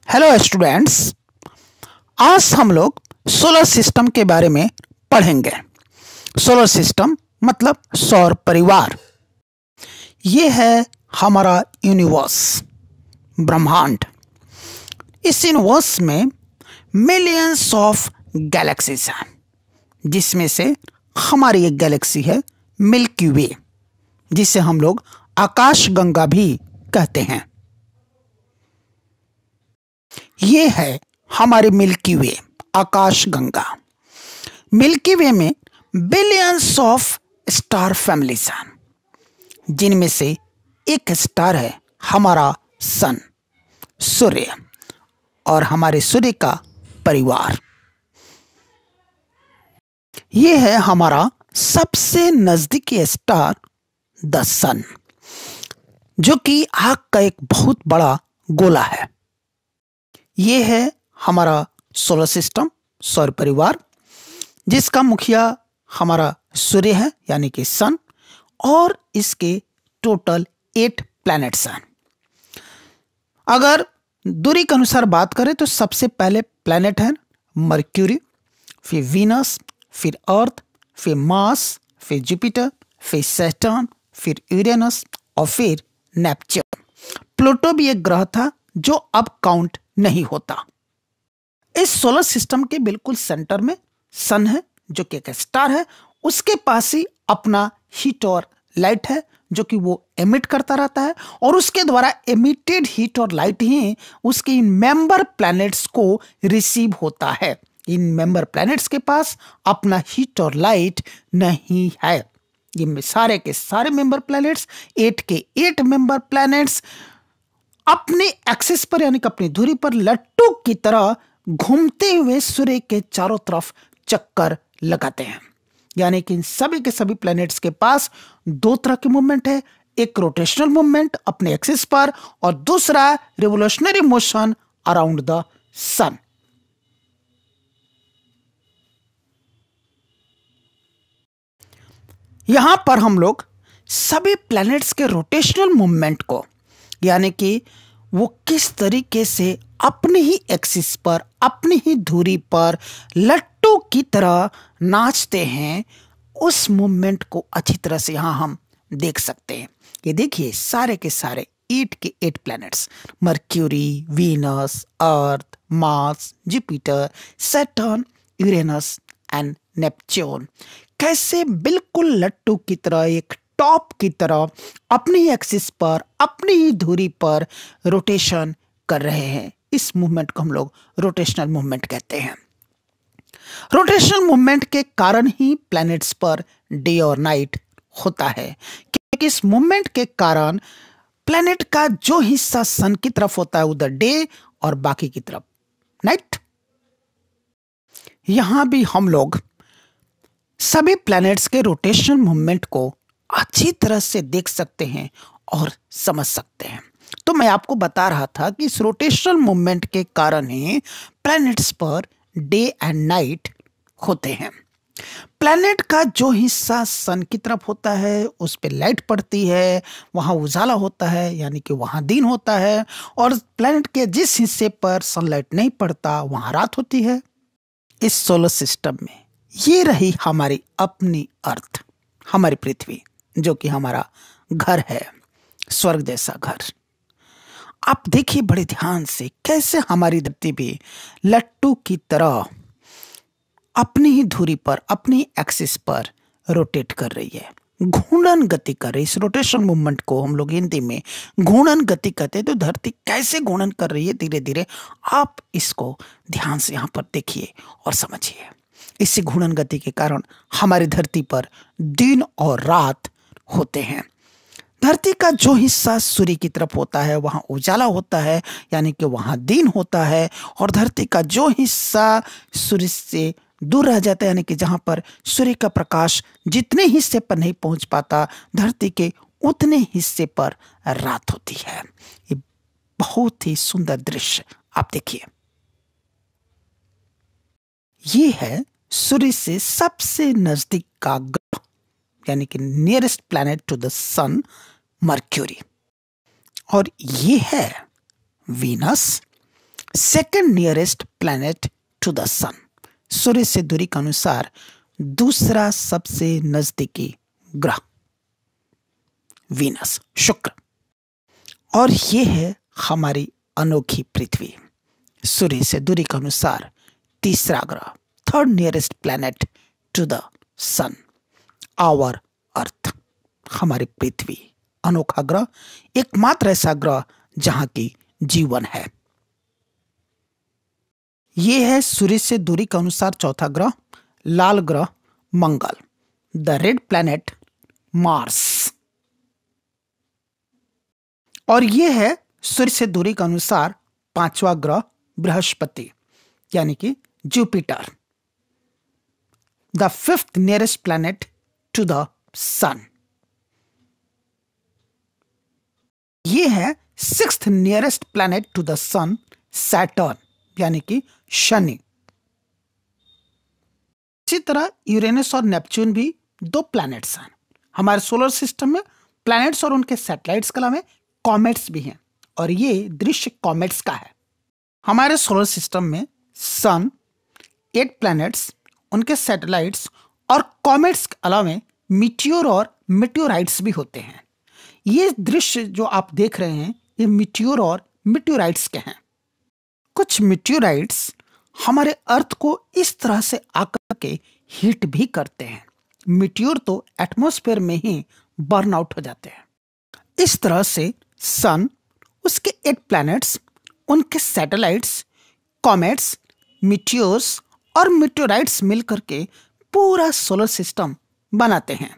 Hello students, आज हम लोग सोलर सिस्टम के बारे में पढ़ेंगे। सोलर सिस्टम मतलब सौर परिवार। ये है हमारा यूनिवर्स, ब्रह्मांड। इस यूनिवर्स में मिलियंस ऑफ गैलेक्सीज हैं, जिसमें से हमारी एक गैलेक्सी है मिल्की वे, जिसे हम लोग आकाशगंगा भी कहते हैं। ये है हमारी मिल्की वे, आकाशगंगा। मिल्की वे में बिलियंस ऑफ स्टार फैमिलीज हैं, जिनमें से एक स्टार है हमारा सन, सूर्य, और हमारे सूर्य का परिवार। ये है हमारा सबसे नजदीकी स्टार द सन, जो कि आग का एक बहुत बड़ा गोला है। ये है हमारा सोलर सिस्टम, सौर परिवार, जिसका मुखिया हमारा सूर्य है यानी कि सन, और इसके टोटल 8 प्लैनेट्स हैं। अगर दूरी के अनुसार बात करें तो सबसे पहले प्लैनेट है मर्क्यूरी, फिर वीनस, फिर अर्थ, फिर मार्स, फिर जुपिटर, फिर सैटर्न, फिर यूरेनस और फिर नेपच्यून। प्लूटो भी एक ग्रह था जो अब काउंट नहीं होता। इस सोलर सिस्टम के बिल्कुल सेंटर में सन है, जो कि एक स्टार है। उसके पास ही अपना हीट और लाइट है, जो कि वो एमिट करता रहता है, और उसके द्वारा एमिटेड हीट और लाइट ही उसके इन मेंबर प्लैनेट्स को रिसीव होता है। इन मेंबर प्लैनेट्स के पास अपना हीट और लाइट नहीं है। ये सारे के सारे मेंबर प्लैनेट्स, 8 के 8 मेंबर प्लैनेट्स अपने एक्सिस पर यानी कि अपनी धुरी पर लट्टू की तरह घूमते हुए सूर्य के चारों तरफ चक्कर लगाते हैं। यानी कि इन सभी के सभी प्लैनेट्स के पास 2 तरह के मूवमेंट है, एक रोटेशनल मूवमेंट अपने एक्सिस पर और दूसरा रिवोल्यूशनरी मोशन अराउंड द सन। यहां पर हम लोग सभी प्लैनेट्स के रोटेशनल मूवमेंट को, यानी कि वो किस तरीके से अपनी ही एक्सिस पर, अपनी ही धुरी पर लट्टू की तरह नाचते हैं, उस मूवमेंट को अच्छी तरह से यहां हम देख सकते हैं। ये देखिए, सारे के सारे 8 के 8 planets, mercury, Venus, earth, Mars, Jupiter, Saturn, Uranus and Neptune, कैसे बिल्कुल लट्टू की तरह, एक टॉप की तरह अपनी एक्सिस पर, अपनी ही धुरी पर रोटेशन कर रहे हैं। इस मूवमेंट को हम लोग रोटेशनल मूवमेंट कहते हैं। रोटेशनल मूवमेंट के कारण ही प्लैनेट्स पर डे और नाइट होता है, क्योंकि इस मूवमेंट के कारण प्लैनेट का जो हिस्सा सन की तरफ होता है उधर डे और बाकी की तरफ नाइट। यहां भी हम लोग सभी प्लैनेट्स के रोटेशनल मूवमेंट को अच्छी तरह से देख सकते हैं और समझ सकते हैं। तो मैं आपको बता रहा था कि इस रोटेशनल मूवमेंट के कारण ही प्लैनेट्स पर डे एंड नाइट होते हैं। प्लैनेट का जो हिस्सा सन की तरफ होता है उस पे लाइट पड़ती है, वहां उजाला होता है यानी कि वहां दिन होता है, और प्लैनेट के जिस हिस्से पर सनलाइट नहीं पड़ता वहां रात होती है। इस सोलर सिस्टम में ये रही हमारी अपनी अर्थ, हमारी पृथ्वी, जो कि हमारा घर है, स्वर्ग जैसा घर। आप देखिए बड़े ध्यान से कैसे हमारी धरती भी लट्टू की तरह अपनी ही धुरी पर, अपनी एक्सिस पर रोटेट कर रही है, घूर्णन गति कर रही है। इस रोटेशन मूवमेंट को हम लोग हिंदी में घूर्णन गति कहते हैं। तो धरती कैसे घूर्णन कर रही है धीरे धीरे, आप इसको ध्यान से यहां पर देखिए और समझिए। इसी घूर्णन गति के कारण हमारी धरती पर दिन और रात होते हैं। धरती का जो हिस्सा सूर्य की तरफ होता है वहां उजाला होता है यानी कि वहां दिन होता है, और धरती का जो हिस्सा सूर्य से दूर रह जाता है यानी कि जहां पर सूर्य का प्रकाश जितने हिस्से पर नहीं पहुंच पाता, धरती के उतने हिस्से पर रात होती है। ये बहुत ही सुंदर दृश्य आप देखिए। ये है सूर्य से सबसे नजदीक का ग्रह यानी कि nearest planet to the sun, Mercury, और ये है Venus, second nearest planet to the sun, सूर्य से दूरी के अनुसार दूसरा सबसे नजदीकी ग्रह वीनस, शुक्र। और ये है हमारी अनोखी पृथ्वी, सूर्य से दूरी के अनुसार तीसरा ग्रह, third nearest planet to the sun, our earth, हमारी पृथ्वी, अनोखा ग्रह, एकमात्र ऐसा ग्रह जहां की जीवन है। यह है सूर्य से दूरी के अनुसार चौथा ग्रह, लाल ग्रह मंगल, द रेड प्लैनेट मार्स। और यह है सूर्य से दूरी के अनुसार पांचवा ग्रह बृहस्पति यानी कि Jupiter, the fifth nearest planet to the sun. यह है sixth nearest planet to the sun Saturn यानी कि शनि। इसी तरह यूरेनस और नेपच्यून भी दो प्लैनेट्स हैं। हमारे सोलर सिस्टम में प्लैनेट्स और उनके सैटेलाइट्स के अलावा कॉमेट्स भी हैं, और ये दृश्य कॉमेट्स का है। हमारे सोलर सिस्टम में सन, 8 प्लैनेट्स, उनके सैटेलाइट्स और कॉमेट्स के अलावा मीटियोर और मेटियोराइट्स भी होते हैं। ये दृश्य जो आप देख रहे हैं ये मीटियोर और मेटियोराइट्स के हैं। कुछ मेटियोराइट्स हमारे अर्थ को इस तरह से आकर के हीट भी करते हैं। मीटियोर तो एटमॉस्फेयर में ही बर्न आउट हो जाते हैं। इस तरह से सन, उसके 8 प्लैनेट्स, उनके सैटेलाइट्स, कॉमेट्स, मीटियोर्स और मेटियोराइट्स मिलकर के पूरा सोलर सिस्टम बनाते हैं।